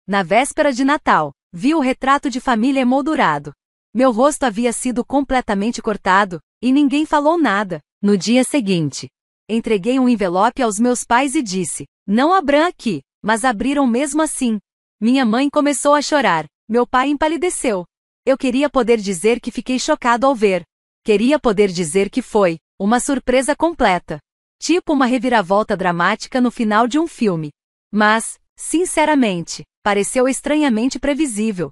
Na véspera de Natal, vi o retrato de família emoldurado. Meu rosto havia sido completamente cortado, e ninguém falou nada. No dia seguinte, entreguei um envelope aos meus pais e disse: "Não abram aqui", mas abriram mesmo assim. Minha mãe começou a chorar, meu pai empalideceu. Eu queria poder dizer que fiquei chocado ao ver. Queria poder dizer que foi uma surpresa completa. Tipo uma reviravolta dramática no final de um filme. Mas, sinceramente, pareceu estranhamente previsível.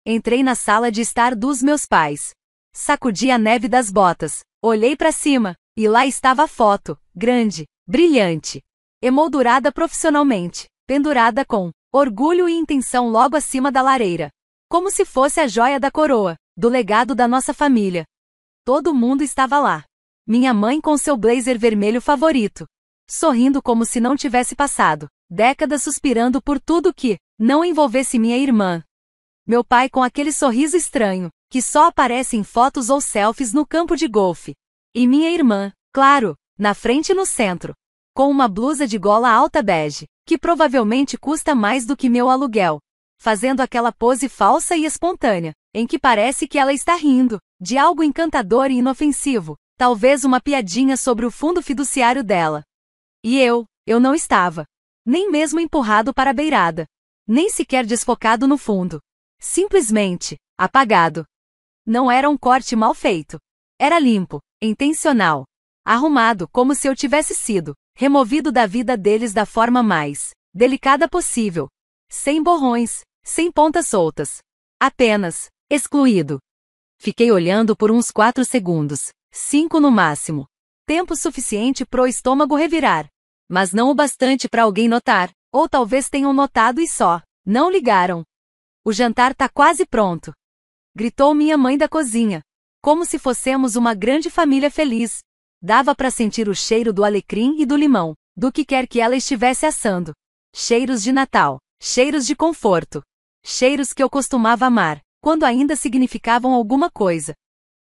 Entrei na sala de estar dos meus pais. Sacudi a neve das botas, olhei para cima, e lá estava a foto, grande, brilhante, emoldurada profissionalmente, pendurada com orgulho e intenção logo acima da lareira. Como se fosse a joia da coroa, do legado da nossa família. Todo mundo estava lá. Minha mãe com seu blazer vermelho favorito, sorrindo como se não tivesse passado décadas suspirando por tudo que não envolvesse minha irmã. Meu pai com aquele sorriso estranho, que só aparece em fotos ou selfies no campo de golfe. E minha irmã, claro, na frente e no centro, com uma blusa de gola alta bege, que provavelmente custa mais do que meu aluguel, fazendo aquela pose falsa e espontânea, em que parece que ela está rindo de algo encantador e inofensivo, talvez uma piadinha sobre o fundo fiduciário dela. E eu não estava. Nem mesmo empurrado para a beirada. Nem sequer desfocado no fundo. Simplesmente, apagado. Não era um corte mal feito. Era limpo, intencional. Arrumado como se eu tivesse sido removido da vida deles da forma mais delicada possível. Sem borrões, sem pontas soltas. Apenas, excluído. Fiquei olhando por uns 4 segundos. 5 no máximo. Tempo suficiente pro estômago revirar. Mas não o bastante para alguém notar, ou talvez tenham notado e só não ligaram. "O jantar tá quase pronto", gritou minha mãe da cozinha, como se fossemos uma grande família feliz. Dava para sentir o cheiro do alecrim e do limão, do que quer que ela estivesse assando. Cheiros de Natal, cheiros de conforto, cheiros que eu costumava amar, quando ainda significavam alguma coisa.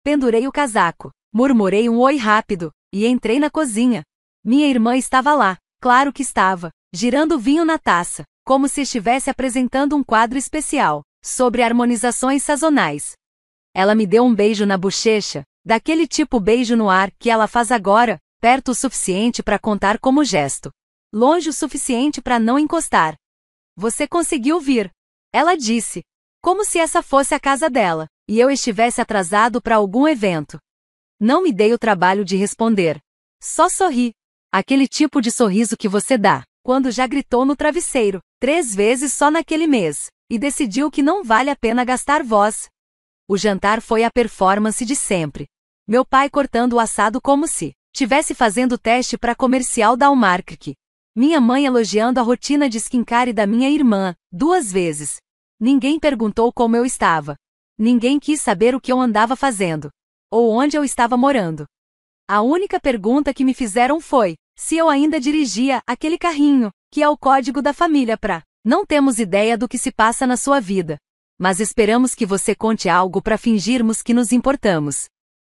Pendurei o casaco, murmurei um oi rápido, e entrei na cozinha. Minha irmã estava lá, claro que estava, girando vinho na taça, como se estivesse apresentando um quadro especial, sobre harmonizações sazonais. Ela me deu um beijo na bochecha, daquele tipo beijo no ar que ela faz agora, perto o suficiente para contar como gesto. Longe o suficiente para não encostar. "Você conseguiu vir", ela disse, como se essa fosse a casa dela, e eu estivesse atrasado para algum evento. Não me dei o trabalho de responder. Só sorri. Aquele tipo de sorriso que você dá, quando já gritou no travesseiro 3 vezes só naquele mês, e decidiu que não vale a pena gastar voz. O jantar foi a performance de sempre. Meu pai cortando o assado como se tivesse fazendo teste para comercial da Almark. Minha mãe elogiando a rotina de skincare da minha irmã, 2 vezes. Ninguém perguntou como eu estava. Ninguém quis saber o que eu andava fazendo. Ou onde eu estava morando. A única pergunta que me fizeram foi se eu ainda dirigia aquele carrinho, que é o código da família para "Não temos ideia do que se passa na sua vida, mas esperamos que você conte algo para fingirmos que nos importamos."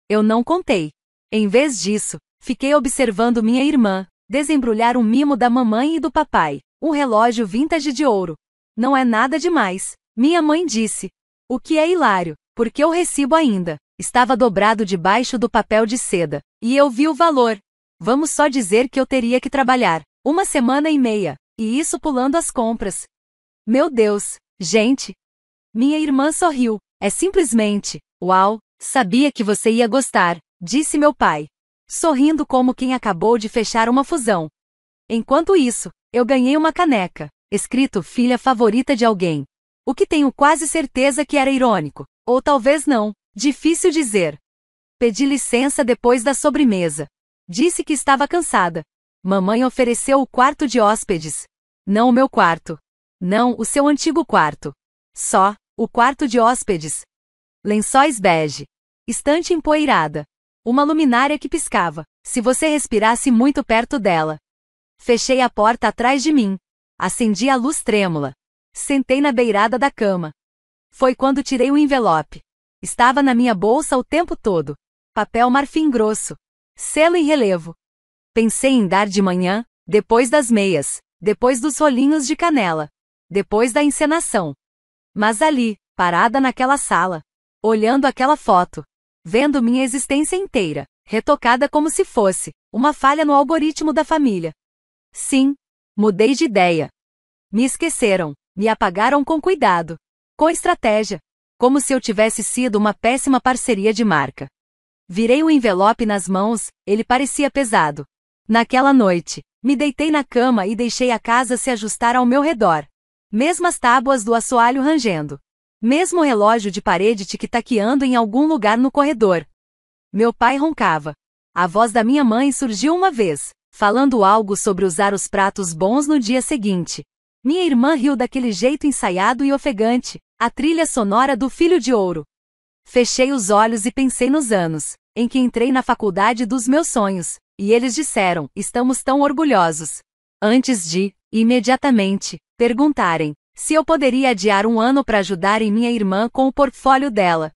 Eu não contei. Em vez disso, fiquei observando minha irmã desembrulhar um mimo da mamãe e do papai, um relógio vintage de ouro. "Não é nada demais", minha mãe disse. O que é hilário, porque o recibo ainda estava dobrado debaixo do papel de seda, e eu vi o valor. Vamos só dizer que eu teria que trabalhar 1 semana e meia, e isso pulando as compras. Meu Deus, gente! Minha irmã sorriu. "É simplesmente, uau, sabia que você ia gostar", disse meu pai, sorrindo como quem acabou de fechar uma fusão. Enquanto isso, eu ganhei uma caneca, escrito "Filha favorita de alguém", o que tenho quase certeza que era irônico, ou talvez não. Difícil dizer. Pedi licença depois da sobremesa. Disse que estava cansada. Mamãe ofereceu o quarto de hóspedes. Não o meu quarto. Não o seu antigo quarto. Só o quarto de hóspedes. Lençóis bege. Estante empoeirada. Uma luminária que piscava, se você respirasse muito perto dela. Fechei a porta atrás de mim. Acendi a luz trêmula. Sentei na beirada da cama. Foi quando tirei o envelope. Estava na minha bolsa o tempo todo. Papel marfim grosso. Selo em relevo. Pensei em dar de manhã, depois das meias, depois dos rolinhos de canela. depois da encenação. Mas ali, parada naquela sala, olhando aquela foto, vendo minha existência inteira, retocada como se fosse uma falha no algoritmo da família. Sim, mudei de ideia. Me esqueceram, me apagaram com cuidado, com estratégia, como se eu tivesse sido uma péssima parceria de marca. Virei o envelope nas mãos, ele parecia pesado. Naquela noite, me deitei na cama e deixei a casa se ajustar ao meu redor. Mesmas tábuas do assoalho rangendo. Mesmo relógio de parede tic-taqueando em algum lugar no corredor. Meu pai roncava. A voz da minha mãe surgiu uma vez, falando algo sobre usar os pratos bons no dia seguinte. Minha irmã riu daquele jeito ensaiado e ofegante, a trilha sonora do Filho de Ouro. Fechei os olhos e pensei nos anos em que entrei na faculdade dos meus sonhos, e eles disseram, estamos tão orgulhosos. Antes de, imediatamente, perguntarem se eu poderia adiar um ano para ajudar em minha irmã com o portfólio dela.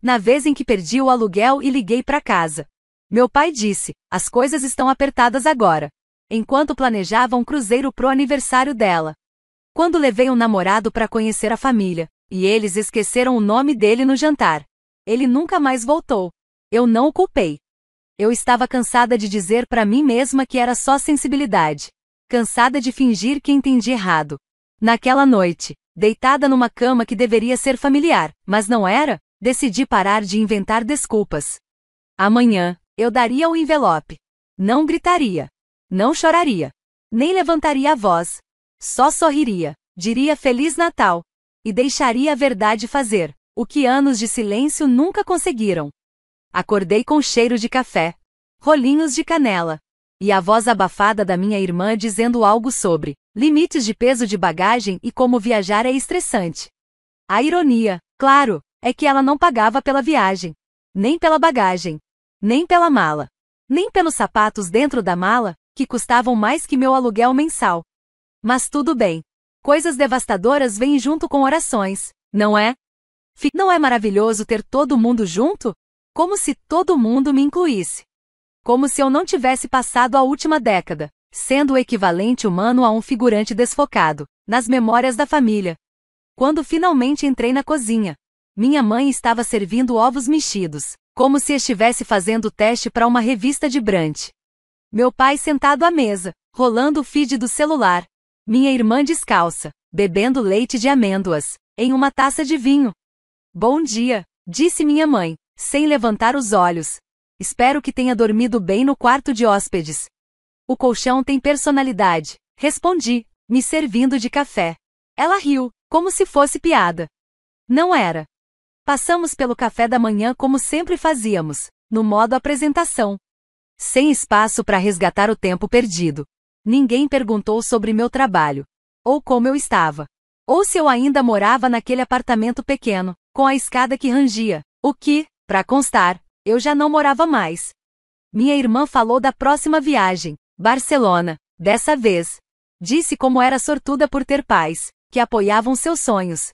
Na vez em que perdi o aluguel e liguei para casa, meu pai disse, as coisas estão apertadas agora. Enquanto planejava um cruzeiro pro aniversário dela. Quando levei um namorado para conhecer a família, e eles esqueceram o nome dele no jantar. Ele nunca mais voltou. Eu não o culpei. Eu estava cansada de dizer para mim mesma que era só sensibilidade. Cansada de fingir que entendi errado. Naquela noite, deitada numa cama que deveria ser familiar, mas não era, decidi parar de inventar desculpas. Amanhã, eu daria o envelope. Não gritaria. Não choraria. Nem levantaria a voz. Só sorriria, diria Feliz Natal. E deixaria a verdade fazer o que anos de silêncio nunca conseguiram. Acordei com cheiro de café, rolinhos de canela, e a voz abafada da minha irmã dizendo algo sobre limites de peso de bagagem e como viajar é estressante. A ironia, claro, é que ela não pagava pela viagem, nem pela bagagem, nem pela mala, nem pelos sapatos dentro da mala, que custavam mais que meu aluguel mensal. Mas tudo bem. Coisas devastadoras vêm junto com orações, não é? Não é maravilhoso ter todo mundo junto? Como se todo mundo me incluísse. Como se eu não tivesse passado a última década, sendo o equivalente humano a um figurante desfocado, nas memórias da família. Quando finalmente entrei na cozinha, minha mãe estava servindo ovos mexidos, como se estivesse fazendo teste para uma revista de brunch. Meu pai sentado à mesa, rolando o feed do celular. Minha irmã descalça, bebendo leite de amêndoas, em uma taça de vinho. Bom dia, disse minha mãe, sem levantar os olhos. Espero que tenha dormido bem no quarto de hóspedes. O colchão tem personalidade, respondi, me servindo de café. Ela riu, como se fosse piada. Não era. Passamos pelo café da manhã como sempre fazíamos, no modo apresentação. Sem espaço para resgatar o tempo perdido. Ninguém perguntou sobre meu trabalho, ou como eu estava, ou se eu ainda morava naquele apartamento pequeno, com a escada que rangia, o que, para constar, eu já não morava mais. Minha irmã falou da próxima viagem, Barcelona, dessa vez. Disse como era sortuda por ter pais, que apoiavam seus sonhos.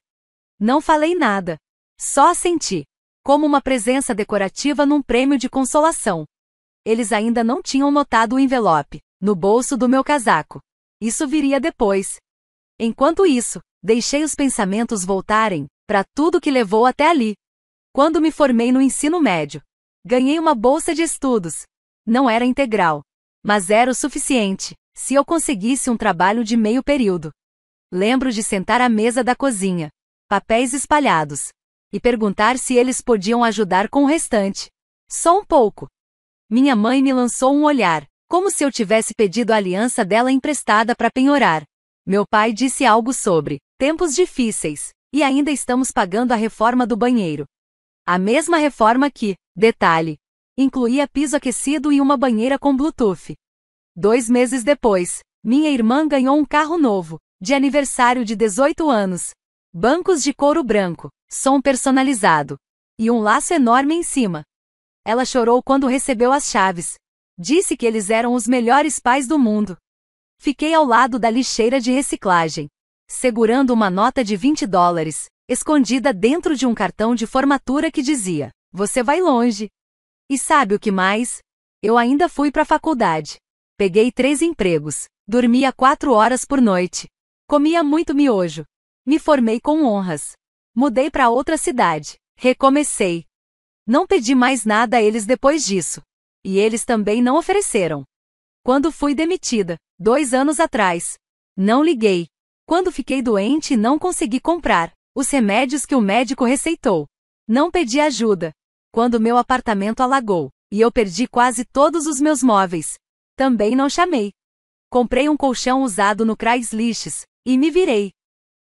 Não falei nada. Só assenti, como uma presença decorativa num prêmio de consolação. Eles ainda não tinham notado o envelope no bolso do meu casaco. Isso viria depois. Enquanto isso, deixei os pensamentos voltarem para tudo que levou até ali. Quando me formei no ensino médio, ganhei uma bolsa de estudos. Não era integral, mas era o suficiente, se eu conseguisse um trabalho de meio período. Lembro de sentar à mesa da cozinha, papéis espalhados, e perguntar se eles podiam ajudar com o restante. Só um pouco. Minha mãe me lançou um olhar, como se eu tivesse pedido a aliança dela emprestada para penhorar. Meu pai disse algo sobre tempos difíceis, e ainda estamos pagando a reforma do banheiro. A mesma reforma que, detalhe, incluía piso aquecido e uma banheira com Bluetooth. 2 meses depois, minha irmã ganhou um carro novo, de aniversário de 18 anos. Bancos de couro branco, som personalizado, e um laço enorme em cima. Ela chorou quando recebeu as chaves. Disse que eles eram os melhores pais do mundo. Fiquei ao lado da lixeira de reciclagem, segurando uma nota de $20, escondida dentro de um cartão de formatura que dizia, "Você vai longe." E sabe o que mais? Eu ainda fui para a faculdade. Peguei 3 empregos, dormia 4 horas por noite. Comia muito miojo. Me formei com honras. Mudei para outra cidade. Recomecei. Não pedi mais nada a eles depois disso. E eles também não ofereceram. Quando fui demitida, 2 anos atrás, não liguei. Quando fiquei doente e não consegui comprar os remédios que o médico receitou, não pedi ajuda. Quando meu apartamento alagou e eu perdi quase todos os meus móveis, também não chamei. Comprei um colchão usado no Craigslist e me virei.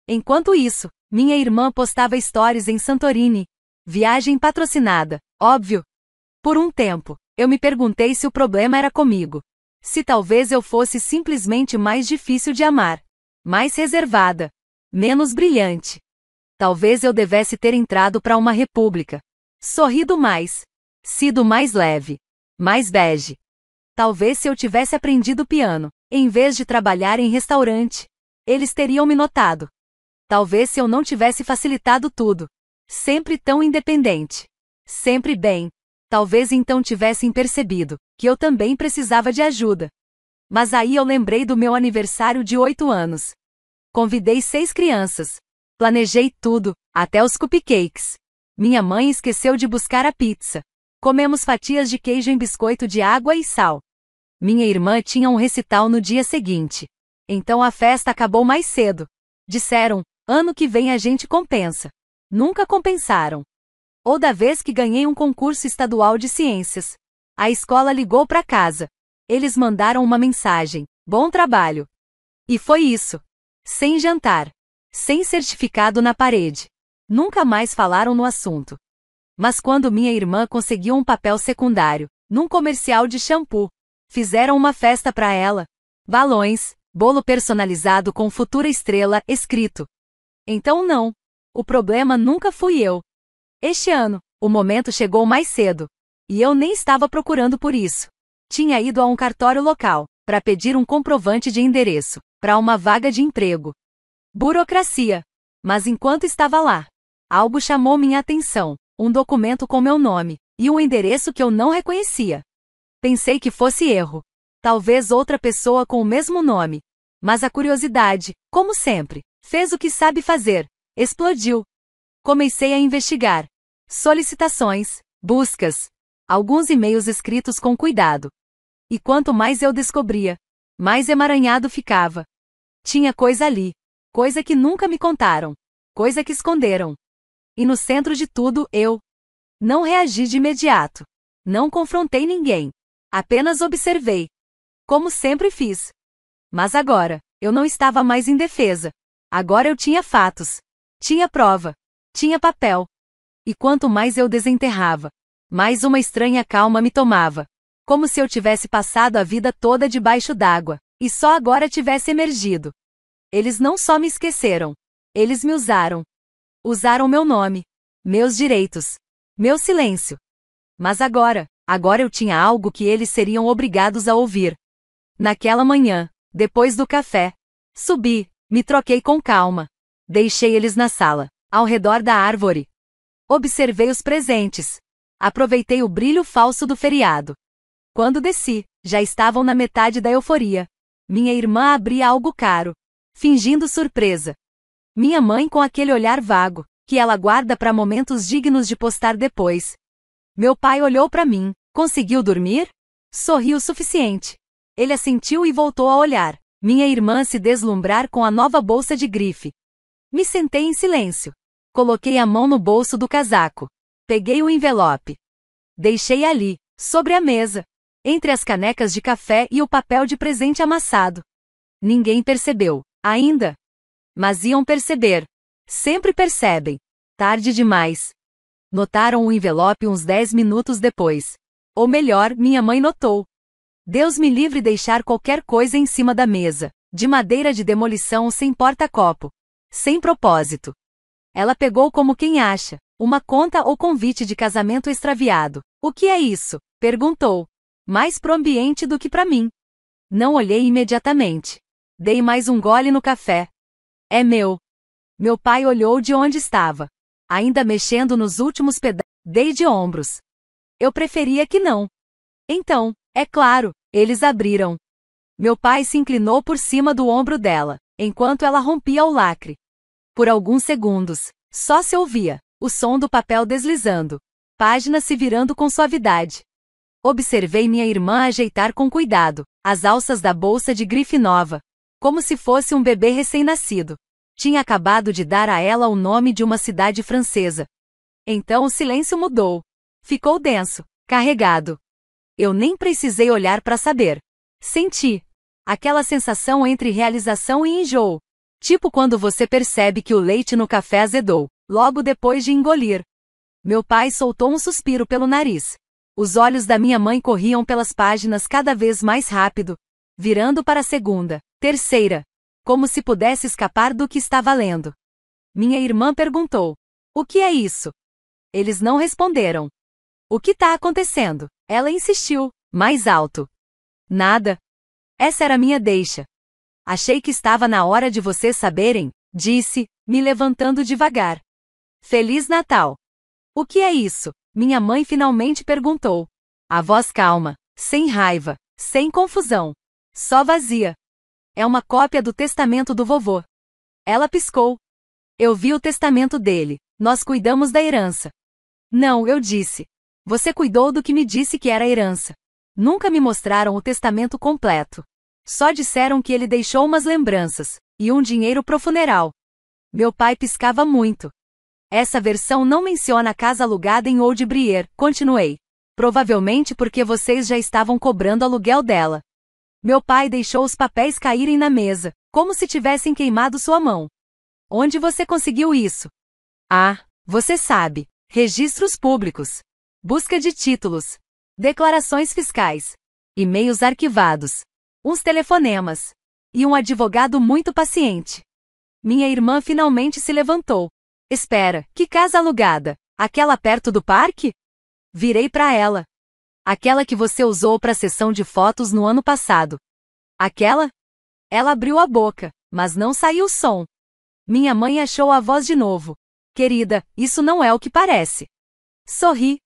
Enquanto isso, minha irmã postava stories em Santorini. Viagem patrocinada, óbvio. Por um tempo, eu me perguntei se o problema era comigo. Se talvez eu fosse simplesmente mais difícil de amar, mais reservada, menos brilhante. Talvez eu devesse ter entrado para uma república. Sorrido mais. Sido mais leve. Mais bege. Talvez se eu tivesse aprendido piano, em vez de trabalhar em restaurante, eles teriam me notado. Talvez se eu não tivesse facilitado tudo. Sempre tão independente. Sempre bem. Talvez então tivessem percebido que eu também precisava de ajuda. Mas aí eu lembrei do meu aniversário de 8 anos. Convidei 6 crianças. Planejei tudo, até os cupcakes. Minha mãe esqueceu de buscar a pizza. Comemos fatias de queijo em biscoito de água e sal. Minha irmã tinha um recital no dia seguinte. Então a festa acabou mais cedo. Disseram, ano que vem a gente compensa. Nunca compensaram. Ou da vez que ganhei um concurso estadual de ciências. A escola ligou para casa. Eles mandaram uma mensagem, bom trabalho. E foi isso. Sem jantar. Sem certificado na parede. Nunca mais falaram no assunto. Mas quando minha irmã conseguiu um papel secundário, num comercial de shampoo, fizeram uma festa para ela. Balões, bolo personalizado com futura estrela escrito. Então não. O problema nunca fui eu. Este ano, o momento chegou mais cedo. E eu nem estava procurando por isso. Tinha ido a um cartório local, para pedir um comprovante de endereço, para uma vaga de emprego. Burocracia. Mas enquanto estava lá, algo chamou minha atenção, um documento com meu nome, e um endereço que eu não reconhecia. Pensei que fosse erro. Talvez outra pessoa com o mesmo nome. Mas a curiosidade, como sempre, fez o que sabe fazer. Explodiu. Comecei a investigar. Solicitações, buscas, alguns e-mails escritos com cuidado. E quanto mais eu descobria, mais emaranhado ficava. Tinha coisa ali. Coisa que nunca me contaram. Coisa que esconderam. E no centro de tudo, eu não reagi de imediato. Não confrontei ninguém. Apenas observei. Como sempre fiz. Mas agora, eu não estava mais indefesa. Agora eu tinha fatos. Tinha prova. Tinha papel. E quanto mais eu desenterrava, mais uma estranha calma me tomava. Como se eu tivesse passado a vida toda debaixo d'água, e só agora tivesse emergido. Eles não só me esqueceram. Eles me usaram. Usaram meu nome. Meus direitos. Meu silêncio. Mas agora eu tinha algo que eles seriam obrigados a ouvir. Naquela manhã, depois do café, subi, me troquei com calma. Deixei eles na sala, ao redor da árvore. Observei os presentes. Aproveitei o brilho falso do feriado. Quando desci, já estavam na metade da euforia. Minha irmã abria algo caro, fingindo surpresa. Minha mãe com aquele olhar vago, que ela guarda para momentos dignos de postar depois. Meu pai olhou para mim. Conseguiu dormir? Sorriu o suficiente. Ele assentiu e voltou a olhar. Minha irmã se deslumbrar com a nova bolsa de grife. Me sentei em silêncio. Coloquei a mão no bolso do casaco. Peguei o envelope. Deixei ali, sobre a mesa, entre as canecas de café e o papel de presente amassado. Ninguém percebeu, ainda. Mas iam perceber. Sempre percebem. Tarde demais. Notaram o envelope uns 10 minutos depois. Ou melhor, minha mãe notou. Deus me livre deixar qualquer coisa em cima da mesa, de madeira de demolição sem porta-copo. Sem propósito. Ela pegou como quem acha, uma conta ou convite de casamento extraviado. O que é isso? Perguntou. Mais pro ambiente do que pra mim. Não olhei imediatamente. Dei mais um gole no café. É meu. Meu pai olhou de onde estava. Ainda mexendo nos últimos pedaços. Dei de ombros. Eu preferia que não. Então, é claro, eles abriram. Meu pai se inclinou por cima do ombro dela. enquanto ela rompia o lacre. Por alguns segundos, só se ouvia o som do papel deslizando, páginas se virando com suavidade. Observei minha irmã ajeitar com cuidado as alças da bolsa de grife nova, como se fosse um bebê recém-nascido. Tinha acabado de dar a ela o nome de uma cidade francesa. Então o silêncio mudou. Ficou denso, carregado. Eu nem precisei olhar para saber. Senti aquela sensação entre realização e enjoo. Tipo quando você percebe que o leite no café azedou, logo depois de engolir. Meu pai soltou um suspiro pelo nariz. Os olhos da minha mãe corriam pelas páginas cada vez mais rápido, virando para a segunda, terceira, como se pudesse escapar do que estava lendo. Minha irmã perguntou: "O que é isso?" Eles não responderam. "O que está acontecendo?" Ela insistiu, mais alto. "Nada. Essa era minha deixa. Achei que estava na hora de vocês saberem", disse, me levantando devagar. "Feliz Natal." "O que é isso?" Minha mãe finalmente perguntou. A voz calma, sem raiva, sem confusão. Só vazia. "É uma cópia do testamento do vovô." Ela piscou. "Eu vi o testamento dele. Nós cuidamos da herança." "Não", eu disse. "Você cuidou do que me disse que era herança. Nunca me mostraram o testamento completo. Só disseram que ele deixou umas lembranças e um dinheiro pro funeral." Meu pai piscava muito. "Essa versão não menciona a casa alugada em Old Brier", continuei. "Provavelmente porque vocês já estavam cobrando aluguel dela." Meu pai deixou os papéis caírem na mesa, como se tivessem queimado sua mão. "Onde você conseguiu isso?" "Ah, você sabe. Registros públicos. Busca de títulos. Declarações fiscais. E-mails arquivados. Uns telefonemas. E um advogado muito paciente." Minha irmã finalmente se levantou. "Espera, que casa alugada? Aquela perto do parque?" Virei para ela. "Aquela que você usou para a sessão de fotos no ano passado." "Aquela?" Ela abriu a boca, mas não saiu som. Minha mãe achou a voz de novo. "Querida, isso não é o que parece." Sorri.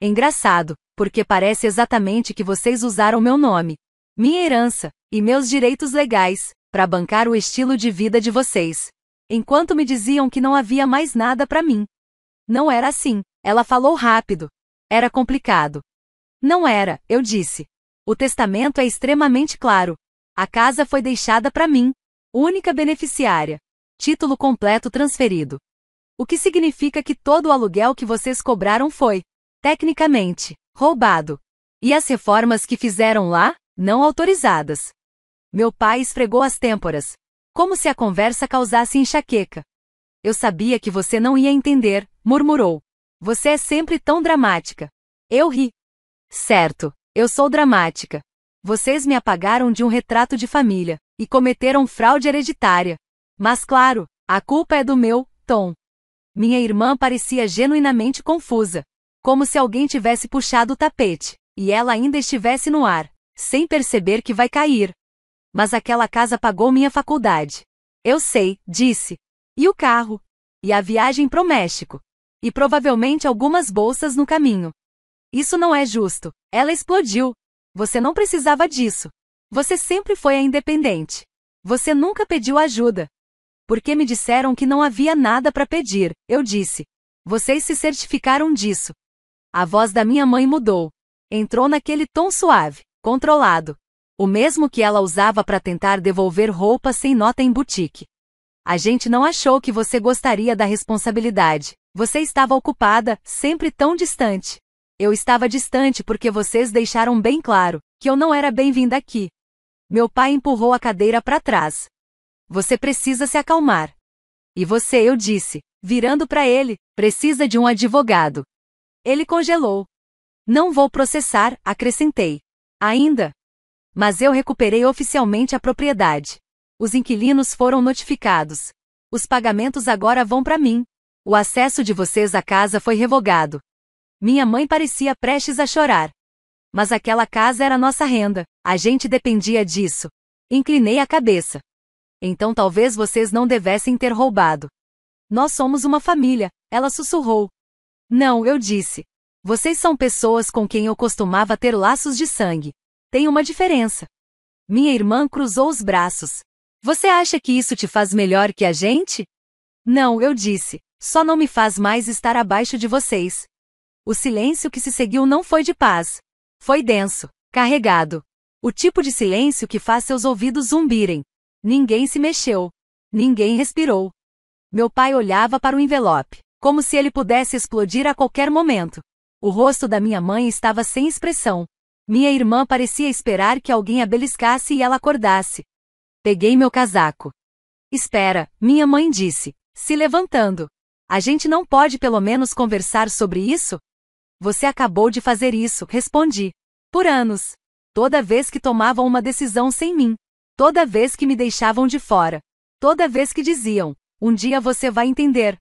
"Engraçado, porque parece exatamente que vocês usaram meu nome, minha herança e meus direitos legais para bancar o estilo de vida de vocês, enquanto me diziam que não havia mais nada para mim." "Não era assim." Ela falou rápido. "Era complicado." "Não era", eu disse. "O testamento é extremamente claro. A casa foi deixada para mim, única beneficiária. Título completo transferido. O que significa que todo o aluguel que vocês cobraram foi, tecnicamente, roubado. E as reformas que fizeram lá, não autorizadas." Meu pai esfregou as têmporas, como se a conversa causasse enxaqueca. "Eu sabia que você não ia entender", murmurou. "Você é sempre tão dramática." Eu ri. "Certo, eu sou dramática. Vocês me apagaram de um retrato de família e cometeram fraude hereditária. Mas claro, a culpa é do meu Tom." Minha irmã parecia genuinamente confusa, como se alguém tivesse puxado o tapete e ela ainda estivesse no ar, sem perceber que vai cair. "Mas aquela casa pagou minha faculdade." "Eu sei", disse. "E o carro? E a viagem pro México? E provavelmente algumas bolsas no caminho." "Isso não é justo." Ela explodiu. "Você não precisava disso. Você sempre foi a independente. Você nunca pediu ajuda." "Porque me disseram que não havia nada para pedir", eu disse. "Vocês se certificaram disso." A voz da minha mãe mudou. Entrou naquele tom suave, controlado. O mesmo que ela usava para tentar devolver roupa sem nota em boutique. "A gente não achou que você gostaria da responsabilidade. Você estava ocupada, sempre tão distante." "Eu estava distante porque vocês deixaram bem claro que eu não era bem-vinda aqui." Meu pai empurrou a cadeira para trás. "Você precisa se acalmar." "E você", eu disse, virando para ele, "precisa de um advogado." Ele congelou. "Não vou processar", acrescentei. "Ainda. Mas eu recuperei oficialmente a propriedade. Os inquilinos foram notificados. Os pagamentos agora vão para mim. O acesso de vocês à casa foi revogado." Minha mãe parecia prestes a chorar. "Mas aquela casa era nossa renda. A gente dependia disso." Inclinei a cabeça. "Então talvez vocês não devessem ter roubado." "Nós somos uma família", ela sussurrou. "Não", eu disse. "Vocês são pessoas com quem eu costumava ter laços de sangue. Tem uma diferença." Minha irmã cruzou os braços. Você acha que isso te faz melhor que a gente? Não, eu disse. Só não me faz mais estar abaixo de vocês. O silêncio que se seguiu não foi de paz. Foi denso, carregado. O tipo de silêncio que faz seus ouvidos zumbirem. Ninguém se mexeu. Ninguém respirou. Meu pai olhava para o envelope, como se ele pudesse explodir a qualquer momento. O rosto da minha mãe estava sem expressão. Minha irmã parecia esperar que alguém a beliscasse e ela acordasse. Peguei meu casaco. Espera, minha mãe disse, se levantando. A gente não pode pelo menos conversar sobre isso? Você acabou de fazer isso, respondi. Por anos. Toda vez que tomavam uma decisão sem mim. Toda vez que me deixavam de fora. Toda vez que diziam, um dia você vai entender.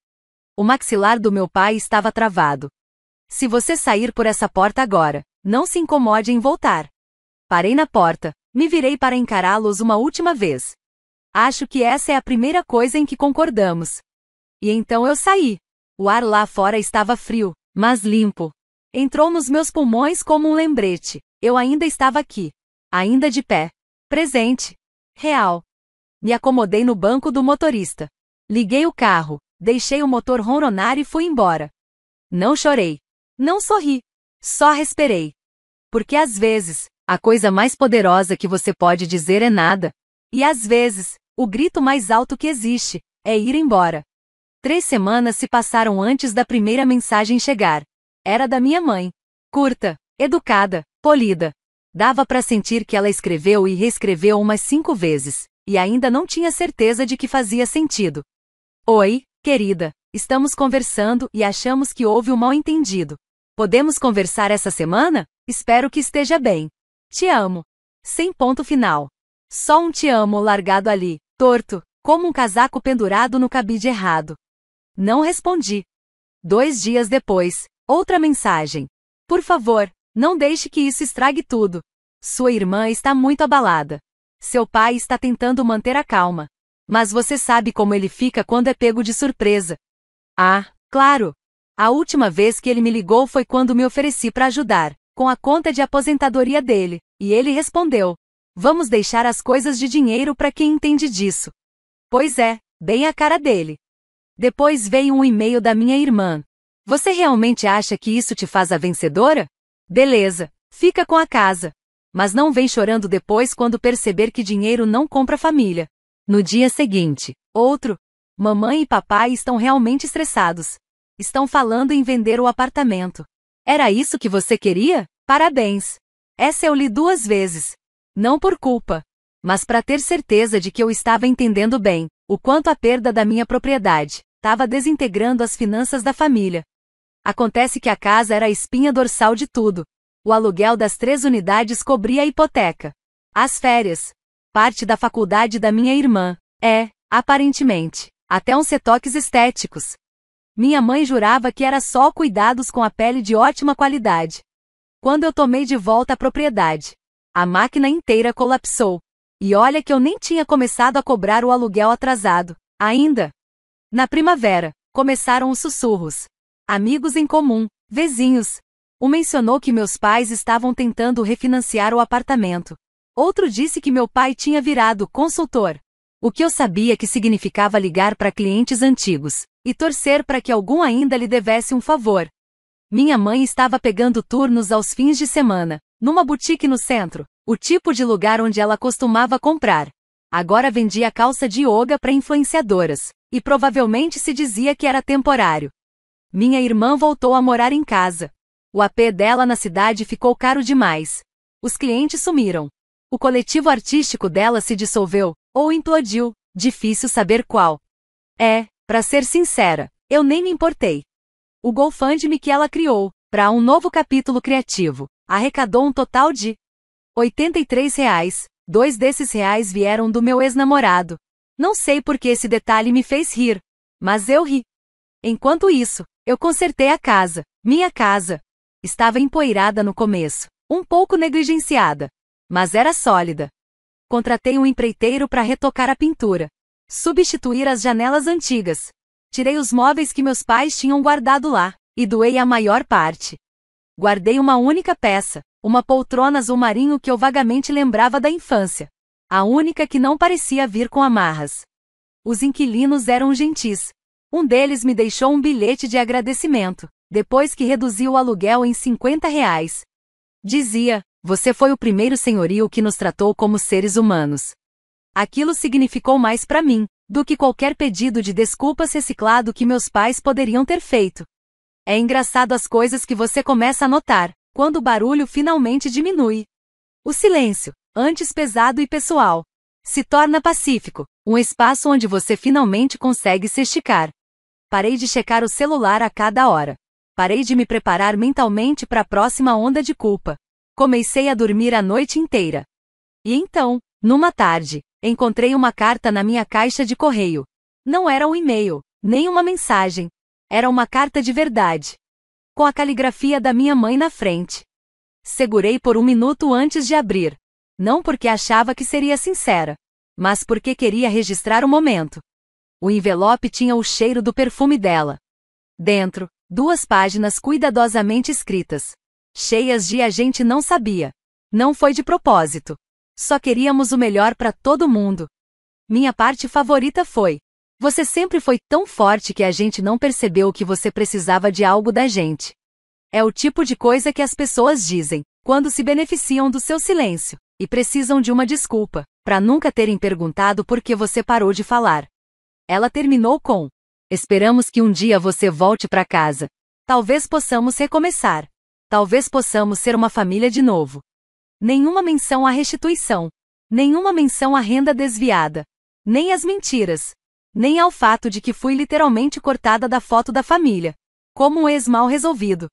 O maxilar do meu pai estava travado. Se você sair por essa porta agora, não se incomode em voltar. Parei na porta, me virei para encará-los uma última vez. Acho que essa é a primeira coisa em que concordamos. E então eu saí. O ar lá fora estava frio, mas limpo. Entrou nos meus pulmões como um lembrete. Eu ainda estava aqui. Ainda de pé. Presente. Real. Me acomodei no banco do motorista. Liguei o carro, deixei o motor ronronar e fui embora. Não chorei. Não sorri. Só respirei. Porque às vezes, a coisa mais poderosa que você pode dizer é nada. E às vezes, o grito mais alto que existe é ir embora. 3 semanas se passaram antes da primeira mensagem chegar. Era da minha mãe. Curta, educada, polida. Dava para sentir que ela escreveu e reescreveu umas 5 vezes, e ainda não tinha certeza de que fazia sentido. Oi, querida, estamos conversando e achamos que houve um mal-entendido. Podemos conversar essa semana? Espero que esteja bem. Te amo. Sem ponto final. Só um te amo largado ali, torto, como um casaco pendurado no cabide errado. Não respondi. 2 dias depois, outra mensagem. Por favor, não deixe que isso estrague tudo. Sua irmã está muito abalada. Seu pai está tentando manter a calma. Mas você sabe como ele fica quando é pego de surpresa. Ah, claro. A última vez que ele me ligou foi quando me ofereci para ajudar, com a conta de aposentadoria dele, e ele respondeu: vamos deixar as coisas de dinheiro para quem entende disso. Pois é, bem a cara dele. Depois veio um e-mail da minha irmã. Você realmente acha que isso te faz a vencedora? Beleza, fica com a casa. Mas não vem chorando depois quando perceber que dinheiro não compra família. No dia seguinte, outro. Mamãe e papai estão realmente estressados. Estão falando em vender o apartamento. Era isso que você queria? Parabéns. Essa eu li 2 vezes. Não por culpa, mas para ter certeza de que eu estava entendendo bem o quanto a perda da minha propriedade estava desintegrando as finanças da família. Acontece que a casa era a espinha dorsal de tudo. O aluguel das 3 unidades cobria a hipoteca. As férias. Parte da faculdade da minha irmã. Aparentemente, até uns retoques estéticos. Minha mãe jurava que era só cuidados com a pele de ótima qualidade. Quando eu tomei de volta a propriedade, a máquina inteira colapsou. E olha que eu nem tinha começado a cobrar o aluguel atrasado, ainda. Na primavera, começaram os sussurros. Amigos em comum, vizinhos. Um mencionou que meus pais estavam tentando refinanciar o apartamento. Outro disse que meu pai tinha virado consultor. O que eu sabia que significava ligar para clientes antigos e torcer para que algum ainda lhe devesse um favor. Minha mãe estava pegando turnos aos fins de semana, numa boutique no centro, o tipo de lugar onde ela costumava comprar. Agora vendia calça de yoga para influenciadoras, e provavelmente se dizia que era temporário. Minha irmã voltou a morar em casa. O AP dela na cidade ficou caro demais. Os clientes sumiram. O coletivo artístico dela se dissolveu, ou implodiu, difícil saber qual. Pra ser sincera, eu nem me importei. O GoFundMe que ela criou, para um novo capítulo criativo, arrecadou um total de R$ 83. 2 desses reais vieram do meu ex-namorado. Não sei por que esse detalhe me fez rir, mas eu ri. Enquanto isso, eu consertei a casa, minha casa. Estava empoeirada no começo, um pouco negligenciada, mas era sólida. Contratei um empreiteiro para retocar a pintura, substituir as janelas antigas. Tirei os móveis que meus pais tinham guardado lá, e doei a maior parte. Guardei uma única peça, uma poltrona azul marinho que eu vagamente lembrava da infância. A única que não parecia vir com amarras. Os inquilinos eram gentis. Um deles me deixou um bilhete de agradecimento, depois que reduziu o aluguel em R$ 50. Dizia: "Você foi o primeiro senhorio que nos tratou como seres humanos." Aquilo significou mais para mim do que qualquer pedido de desculpas reciclado que meus pais poderiam ter feito. É engraçado as coisas que você começa a notar quando o barulho finalmente diminui. O silêncio, antes pesado e pessoal, se torna pacífico, um espaço onde você finalmente consegue se esticar. Parei de checar o celular a cada hora. Parei de me preparar mentalmente para a próxima onda de culpa. Comecei a dormir a noite inteira. E então, numa tarde, encontrei uma carta na minha caixa de correio. Não era um e-mail, nem uma mensagem. Era uma carta de verdade. Com a caligrafia da minha mãe na frente. Segurei por um minuto antes de abrir. Não porque achava que seria sincera, mas porque queria registrar o momento. O envelope tinha o cheiro do perfume dela. Dentro, 2 páginas cuidadosamente escritas. Cheias de "a gente não sabia." Não foi de propósito. Só queríamos o melhor para todo mundo. Minha parte favorita foi: "Você sempre foi tão forte que a gente não percebeu que você precisava de algo da gente." É o tipo de coisa que as pessoas dizem quando se beneficiam do seu silêncio e precisam de uma desculpa para nunca terem perguntado por que você parou de falar. Ela terminou com: "Esperamos que um dia você volte para casa. Talvez possamos recomeçar. Talvez possamos ser uma família de novo." Nenhuma menção à restituição. Nenhuma menção à renda desviada. Nem às mentiras. Nem ao fato de que fui literalmente cortada da foto da família. Como um ex mal resolvido.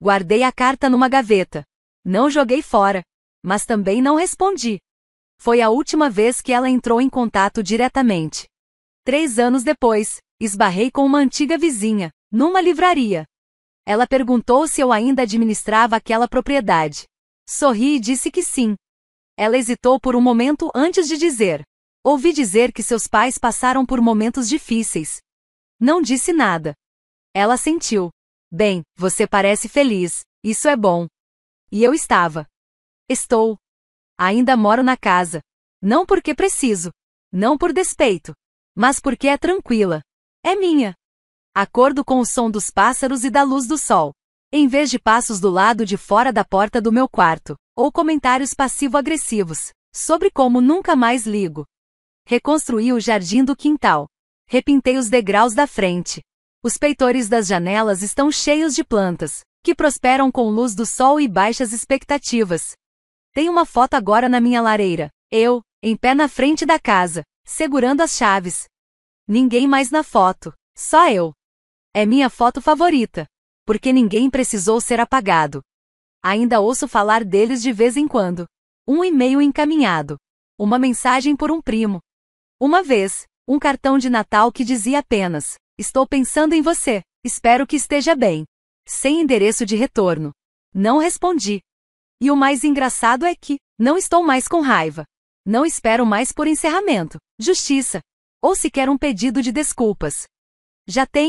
Guardei a carta numa gaveta. Não joguei fora. Mas também não respondi. Foi a última vez que ela entrou em contato diretamente. 3 anos depois, esbarrei com uma antiga vizinha, numa livraria. Ela perguntou se eu ainda administrava aquela propriedade. Sorri e disse que sim. Ela hesitou por um momento antes de dizer: "Ouvi dizer que seus pais passaram por momentos difíceis." Não disse nada. Ela sentiu. "Bem, você parece feliz, isso é bom." E eu estava. Estou. Ainda moro na casa. Não porque preciso. Não por despeito. Mas porque é tranquila. É minha. Acordo com o som dos pássaros e da luz do sol. Em vez de passos do lado de fora da porta do meu quarto, ou comentários passivo-agressivos sobre como nunca mais ligo. Reconstruí o jardim do quintal. Repintei os degraus da frente. Os peitores das janelas estão cheios de plantas, que prosperam com luz do sol e baixas expectativas. Tem uma foto agora na minha lareira. Eu, em pé na frente da casa, segurando as chaves. Ninguém mais na foto, só eu. É minha foto favorita. Porque ninguém precisou ser apagado. Ainda ouço falar deles de vez em quando. Um e-mail encaminhado. Uma mensagem por um primo. Uma vez, um cartão de Natal que dizia apenas: "Estou pensando em você, espero que esteja bem." Sem endereço de retorno. Não respondi. E o mais engraçado é que não estou mais com raiva. Não espero mais por encerramento, justiça, ou sequer um pedido de desculpas. Já tenho